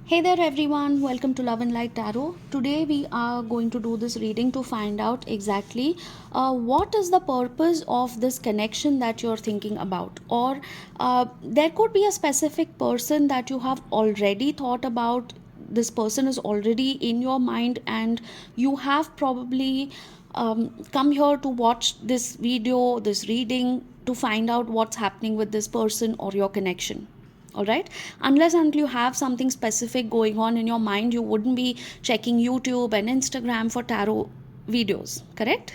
Hey there everyone, welcome to Love and Light Tarot. Today we are going to do this reading to find out exactly what is the purpose of this connection that you're thinking about, or there could be a specific person that you have already thought about. This person is already in your mind and you have probably come here to watch this video, this reading, to find out what's happening with this person or your connection. All right, unless until you have something specific going on in your mind, you wouldn't be checking YouTube and Instagram for tarot videos, correct?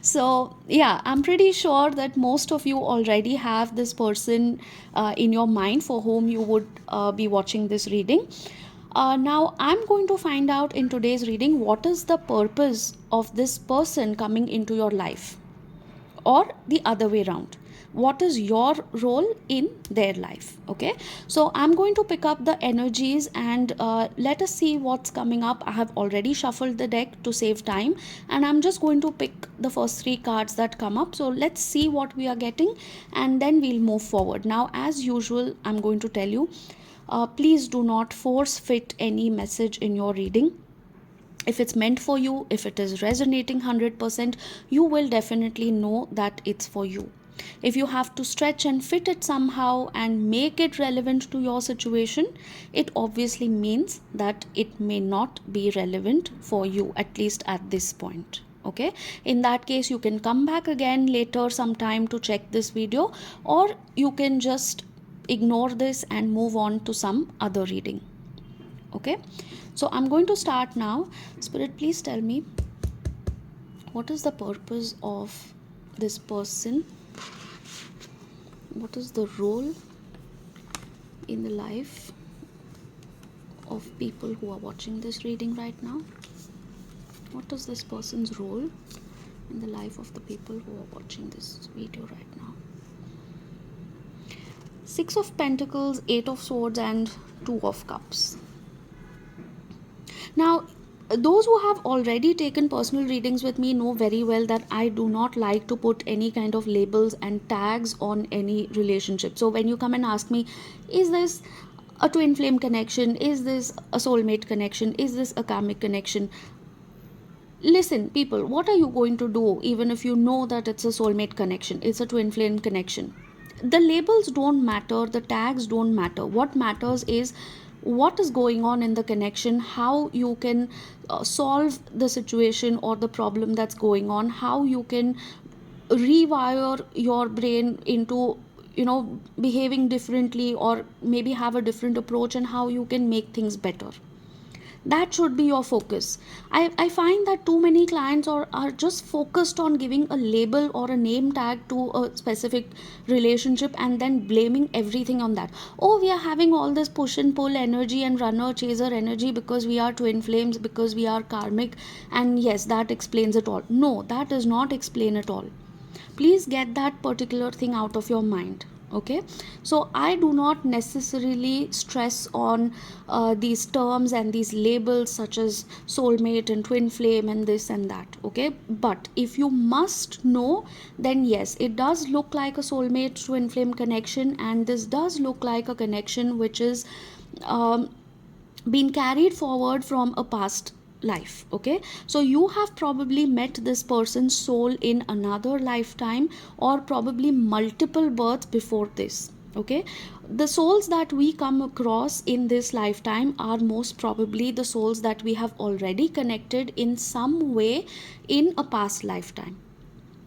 So yeah, I'm pretty sure that most of you already have this person in your mind for whom you would be watching this reading. Now I'm going to find out in today's reading what is the purpose of this person coming into your life, or the other way around, what is your role in their life. Okay, so I'm going to pick up the energies and let us see what's coming up. I have already shuffled the deck to save time, and I'm just going to pick the first three cards that come up. So let's see what we are getting and then we'll move forward. Now, as usual, I'm going to tell you, please do not force fit any message in your reading. If it's meant for you, if it is resonating 100%, you will definitely know that it's for you. If you have to stretch and fit it somehow and make it relevant to your situation, it obviously means that it may not be relevant for you, at least at this point. Okay, in that case, you can come back again later sometime to check this video, or you can just ignore this and move on to some other reading. Okay, so I'm going to start now. Spirit, please tell me, what is the purpose of this person? What is the role in the life of people who are watching this reading right now? What is this person's role in the life of the people who are watching this video right now? Six of Pentacles, Eight of Swords, and Two of Cups. Now, those who have already taken personal readings with me know very well that I do not like to put any kind of labels and tags on any relationship. So when you come and ask me, is this a twin flame connection? Is this a soulmate connection? Is this a karmic connection? Listen, people, what are you going to do even if you know that it's a soulmate connection, it's a twin flame connection? The labels don't matter, the tags don't matter. What matters is what is going on in the connection, how you can solve the situation or the problem that's going on, how you can rewire your brain into behaving differently, or maybe have a different approach, and how you can make things better. That should be your focus. I find that too many clients are just focused on giving a label or a name tag to a specific relationship and then blaming everything on that. Oh, we are having all this push and pull energy and runner chaser energy because we are twin flames, because we are karmic, and yes, that explains it all. No, that does not explain it all. Please get that particular thing out of your mind. Okay, so I do not necessarily stress on these terms and these labels such as soulmate and twin flame and this and that. Okay, but if you must know, then yes, it does look like a soulmate twin flame connection, and this does look like a connection which is been carried forward from a past life. Okay, so you have probably met this person's soul in another lifetime, or probably multiple births before this. Okay, the souls that we come across in this lifetime are most probably the souls that we have already connected in some way in a past lifetime.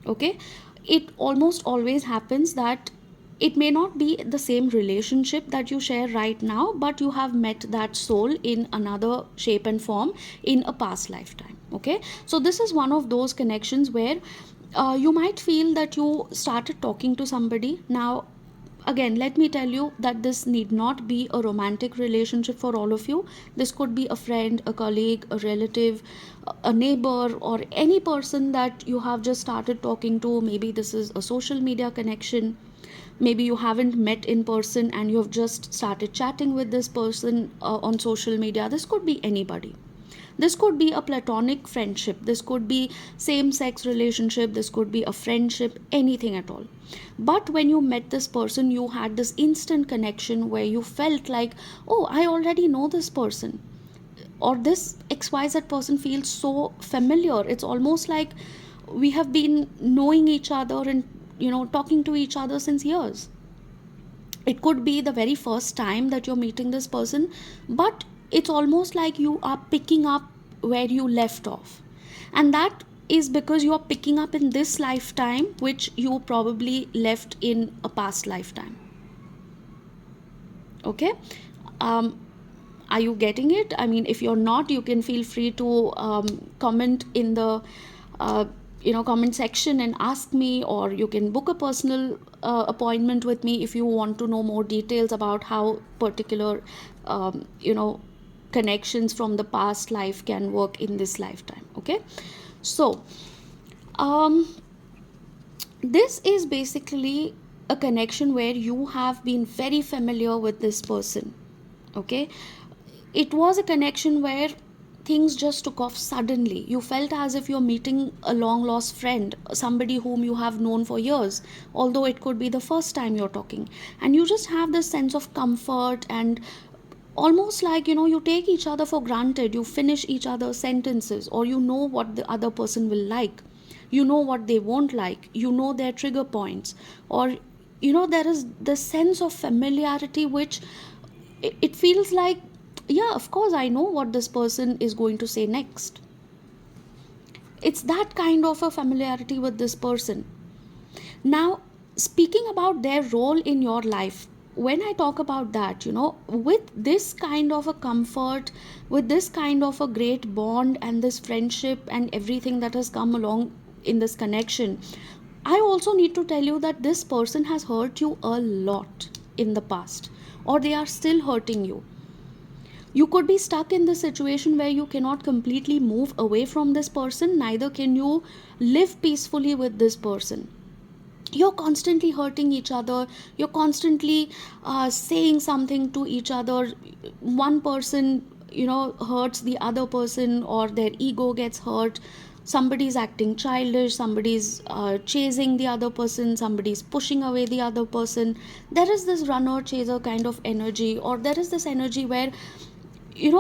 Okay, it almost always happens that it may not be the same relationship that you share right now, but you have met that soul in another shape and form in a past lifetime. Okay, so this is one of those connections where you might feel that you started talking to somebody. Now, again, let me tell you that this need not be a romantic relationship for all of you. This could be a friend, a colleague, a relative, a neighbor, or any person that you have just started talking to. Maybe this is a social media connection. Maybe you haven't met in person and you have just started chatting with this person on social media. This could be anybody. This could be a platonic friendship, this could be same sex relationship, this could be a friendship, anything at all. But when you met this person, you had this instant connection where you felt like, oh, I already know this person, or this XYZ person feels so familiar. It's almost like we have been knowing each other and, talking to each other since years. It could be the very first time that you're meeting this person, but it's almost like you are picking up where you left off. And that is because you are picking up in this lifetime, which you probably left in a past lifetime. Okay? Um, are you getting it? I mean, if you're not, you can feel free to comment in the uh, comment section and ask me, or you can book a personal appointment with me if you want to know more details about how particular connections from the past life can work in this lifetime. Okay, so this is basically a connection where you have been very familiar with this person. Okay, it was a connection where things just took off suddenly. You felt as if you're meeting a long lost friend, somebody whom you have known for years, although it could be the first time you're talking. And you just have this sense of comfort, and almost like, you take each other for granted. You finish each other's sentences, or you know what the other person will like, you know what they won't like, you know their trigger points, or there is the sense of familiarity which it feels like, yeah, of course I know what this person is going to say next. It's that kind of a familiarity with this person. Now, speaking about their role in your life, when I talk about that, with this kind of a comfort, with this kind of a great bond and this friendship and everything that has come along in this connection, I also need to tell you that this person has hurt you a lot in the past, or they are still hurting you. You could be stuck in this situation where you cannot completely move away from this person, neither can you live peacefully with this person. You're constantly hurting each other, you're constantly saying something to each other. One person, hurts the other person, or their ego gets hurt. Somebody's acting childish, somebody's chasing the other person, somebody's pushing away the other person. There is this runner chaser kind of energy, or there is this energy where,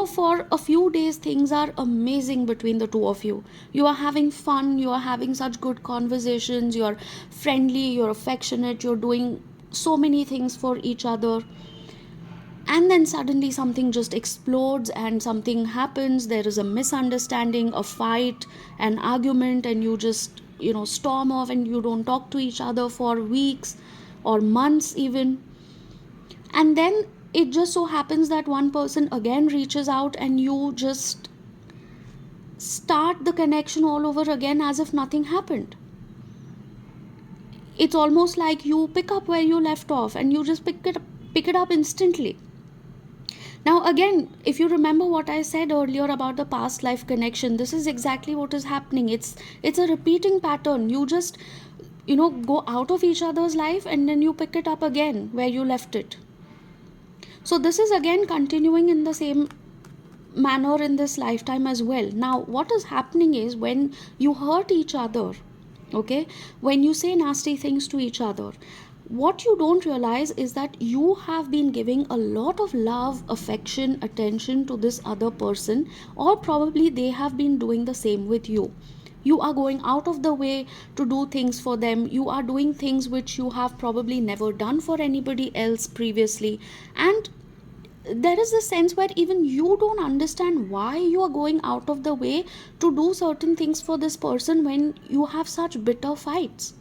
for a few days things are amazing between the two of you. You are having fun, you are having such good conversations, you're friendly, you're affectionate, you're doing so many things for each other. And then suddenly something just explodes and something happens. There is a misunderstanding, a fight, an argument, and you just, storm off, and you don't talk to each other for weeks or months even. And then it just so happens that one person again reaches out, and you just start the connection all over again as if nothing happened. It's almost like you pick up where you left off, and you just pick it up instantly. Now again, if you remember what I said earlier about the past life connection, this is exactly what is happening. It's a repeating pattern. You just, go out of each other's life, and then you pick it up again where you left it. So this is again continuing in the same manner in this lifetime as well. Now, what is happening is, when you hurt each other, okay, when you say nasty things to each other, what you don't realize is that you have been giving a lot of love, affection, attention to this other person, or probably they have been doing the same with you. You are going out of the way to do things for them. You are doing things which you have probably never done for anybody else previously. And there is a sense where even you don't understand why you are going out of the way to do certain things for this person when you have such bitter fights.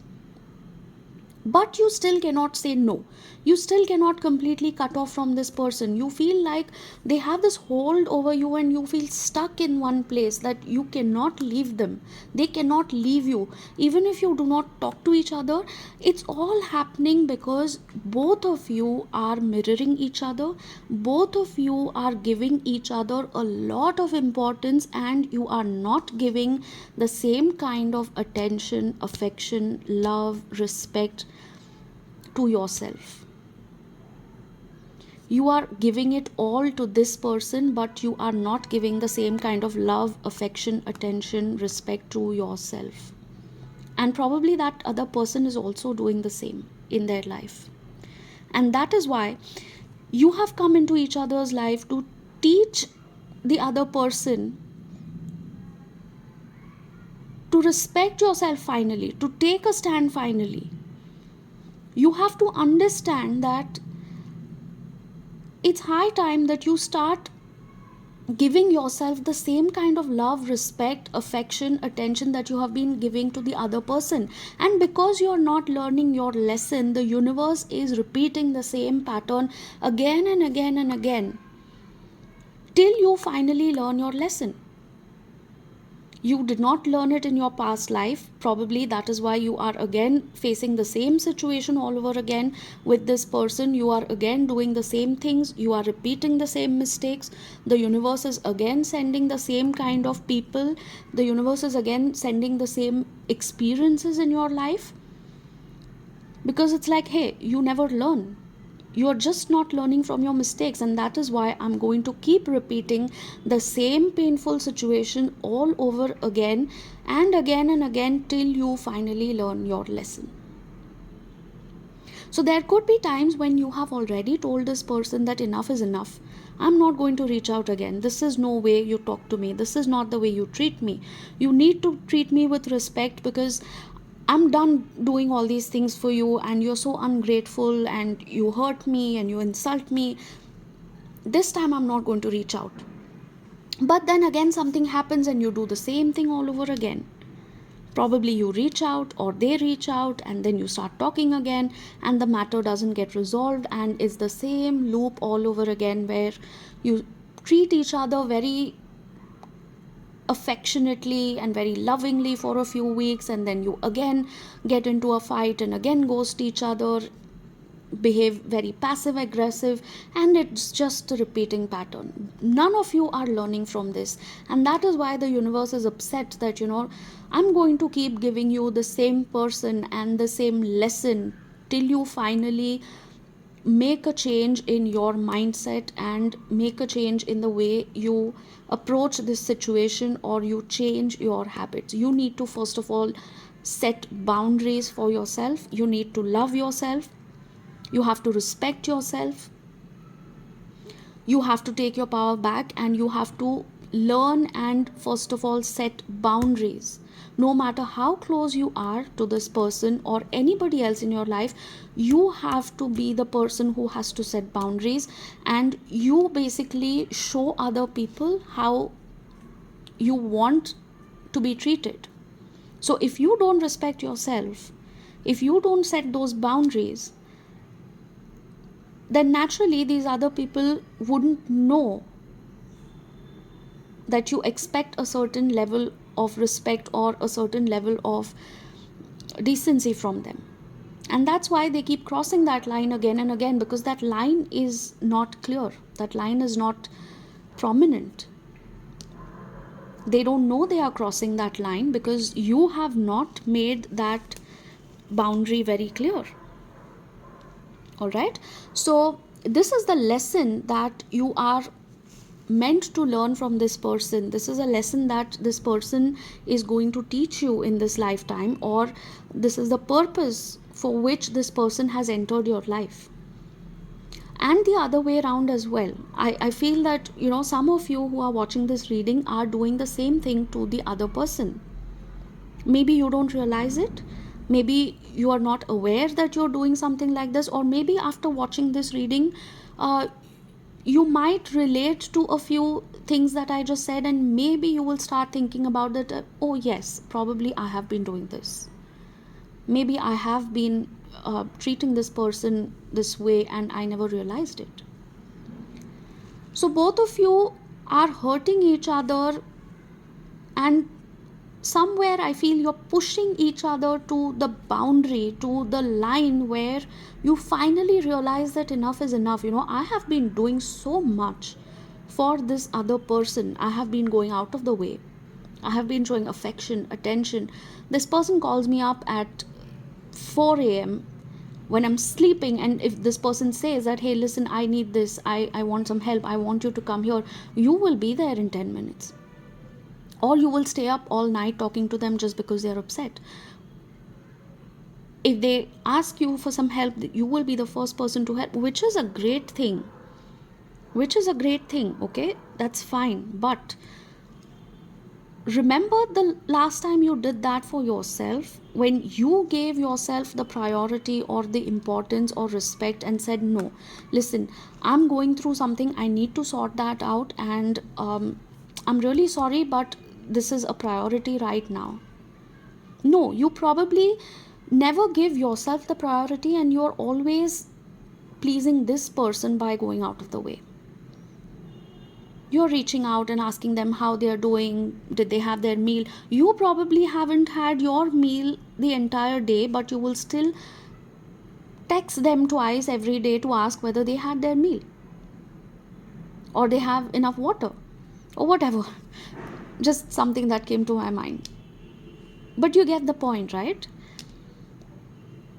But you still cannot say no. You still cannot completely cut off from this person. You feel like they have this hold over you, and you feel stuck in one place, that you cannot leave them. They cannot leave you. Even if you do not talk to each other, it's all happening because both of you are mirroring each other. Both of you are giving each other a lot of importance, and you are not giving the same kind of attention, affection, love, respect to yourself. You are giving it all to this person, but you are not giving the same kind of love, affection, attention, respect to yourself. And probably that other person is also doing the same in their life. And that is why you have come into each other's life to teach the other person to respect yourself finally, to take a stand finally. You have to understand that it's high time that you start giving yourself the same kind of love, respect, affection, attention that you have been giving to the other person. And because you're not learning your lesson, the universe is repeating the same pattern again and again and again till you finally learn your lesson. You did not learn it in your past life. Probably that is why you are again facing the same situation all over again with this person. You are again doing the same things. You are repeating the same mistakes. The universe is again sending the same kind of people. The universe is again sending the same experiences in your life. Because it's like, hey, you never learn. You're just not learning from your mistakes, and that is why I'm going to keep repeating the same painful situation all over again and again and again till you finally learn your lesson. So there could be times when you have already told this person that enough is enough. I'm not going to reach out again. This is no way you talk to me. This is not the way you treat me. You need to treat me with respect, because I'm done doing all these things for you, and you're so ungrateful, and you hurt me and you insult me. This time I'm not going to reach out. But then again something happens and you do the same thing all over again. Probably you reach out or they reach out, and then you start talking again, and the matter doesn't get resolved, and it's the same loop all over again where you treat each other very affectionately and very lovingly for a few weeks, and then you again get into a fight and again ghost each other, behave very passive aggressive, and it's just a repeating pattern. None of you are learning from this, and that is why the universe is upset that, I'm going to keep giving you the same person and the same lesson till you finally make a change in your mindset and make a change in the way you approach this situation, or you change your habits. You need to first of all set boundaries for yourself. You need to love yourself. You have to respect yourself. You have to take your power back, and you have to learn and first of all set boundaries. No matter how close you are to this person or anybody else in your life, you have to be the person who has to set boundaries, and you basically show other people how you want to be treated. So if you don't respect yourself, if you don't set those boundaries, then naturally these other people wouldn't know that you expect a certain level of respect or a certain level of decency from them. And that's why they keep crossing that line again and again, because that line is not clear, that line is not prominent. They don't know they are crossing that line because you have not made that boundary very clear. All right, so this is the lesson that you are meant to learn from this person. This is a lesson that this person is going to teach you in this lifetime, or this is the purpose for which this person has entered your life. And the other way around as well. I feel that, some of you who are watching this reading are doing the same thing to the other person. Maybe you don't realize it. Maybe you are not aware that you're doing something like this, or maybe after watching this reading, you might relate to a few things that I just said, and maybe you will start thinking about that. Oh yes, probably I have been doing this. Maybe I have been treating this person this way and I never realized it. So both of you are hurting each other, and somewhere I feel you're pushing each other to the boundary, to the line where you finally realize that enough is enough. I have been doing so much for this other person. I have been going out of the way. I have been showing affection, attention. This person calls me up at 4 a.m. when I'm sleeping, and if this person says that, hey, listen, I need this, I want some help, I want you to come here, you will be there in 10 minutes. Or you will stay up all night talking to them just because they're upset. If they ask you for some help, you will be the first person to help, which is a great thing. Okay, that's fine. But remember the last time you did that for yourself, when you gave yourself the priority or the importance or respect and said, no, listen, I'm going through something, I need to sort that out, and I'm really sorry, but this is a priority right now. No, you probably never give yourself the priority, and you're always pleasing this person by going out of the way. You're reaching out and asking them how they're doing, did they have their meal. You probably haven't had your meal the entire day, but you will still text them twice every day to ask whether they had their meal, or they have enough water, or whatever. Just something that came to my mind. But you get the point, right?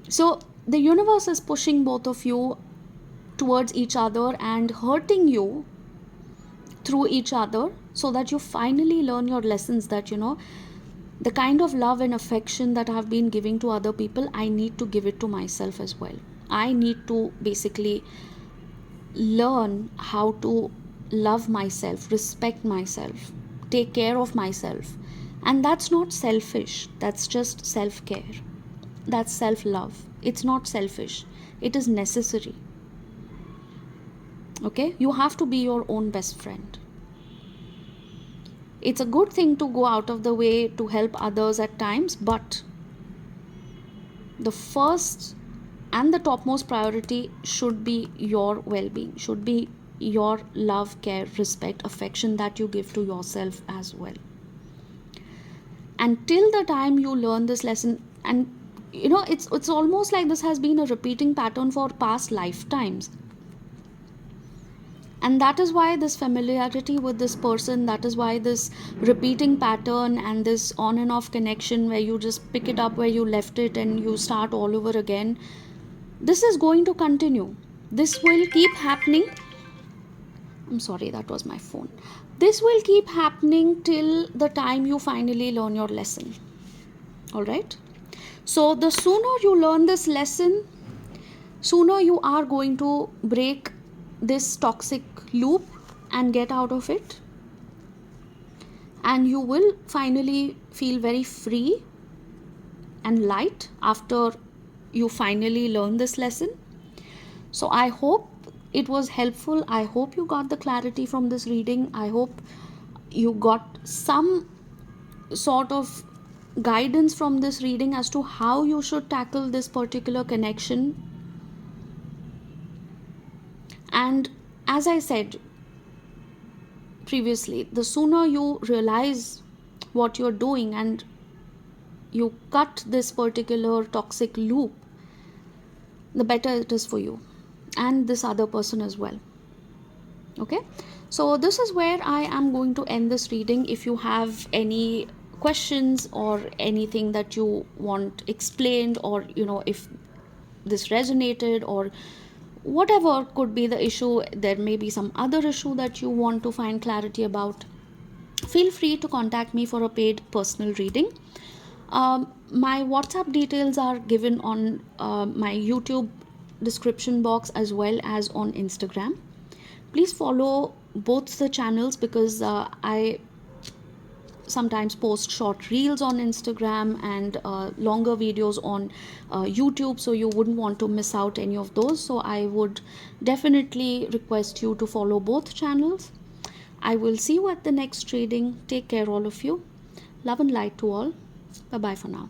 So the universe is pushing both of you towards each other and hurting you through each other, so that you finally learn your lessons, that the kind of love and affection that I've been giving to other people, I need to give it to myself as well. I need to basically learn how to love myself, respect myself, take care of myself. And that's not selfish, that's just self-care. That's self-love. It's not selfish, it is necessary. Okay, you have to be your own best friend. It's a good thing to go out of the way to help others at times, but the first and the topmost priority should be your well-being, should be your love, care, respect, affection that you give to yourself as well. And till the time you learn this lesson, and it's almost like this has been a repeating pattern for past lifetimes. And that is why this familiarity with this person, that is why this repeating pattern and this on and off connection where you just pick it up where you left it and you start all over again, this is going to continue. This will keep happening. I'm sorry, that was my phone. This will keep happening till the time you finally learn your lesson. All right? So the sooner you learn this lesson, sooner you are going to break this toxic loop and get out of it, and you will finally feel very free and light after you finally learn this lesson. So I hope it was helpful. I hope you got the clarity from this reading. I hope you got some sort of guidance from this reading as to how you should tackle this particular connection. And as I said previously, the sooner you realize what you're doing and you cut this particular toxic loop, the better it is for you and this other person as well. Okay, so this is where I am going to end this reading. If you have any questions or anything that you want explained, or if this resonated, or whatever could be the issue, there may be some other issue that you want to find clarity about, feel free to contact me for a paid personal reading. My WhatsApp details are given on my YouTube description box as well as on Instagram. Please follow both the channels, because I sometimes post short reels on Instagram and longer videos on YouTube, so you wouldn't want to miss out any of those. So I would definitely request you to follow both channels. I will see you at the next reading. Take care, all of you. Love and light to all. Bye bye for now.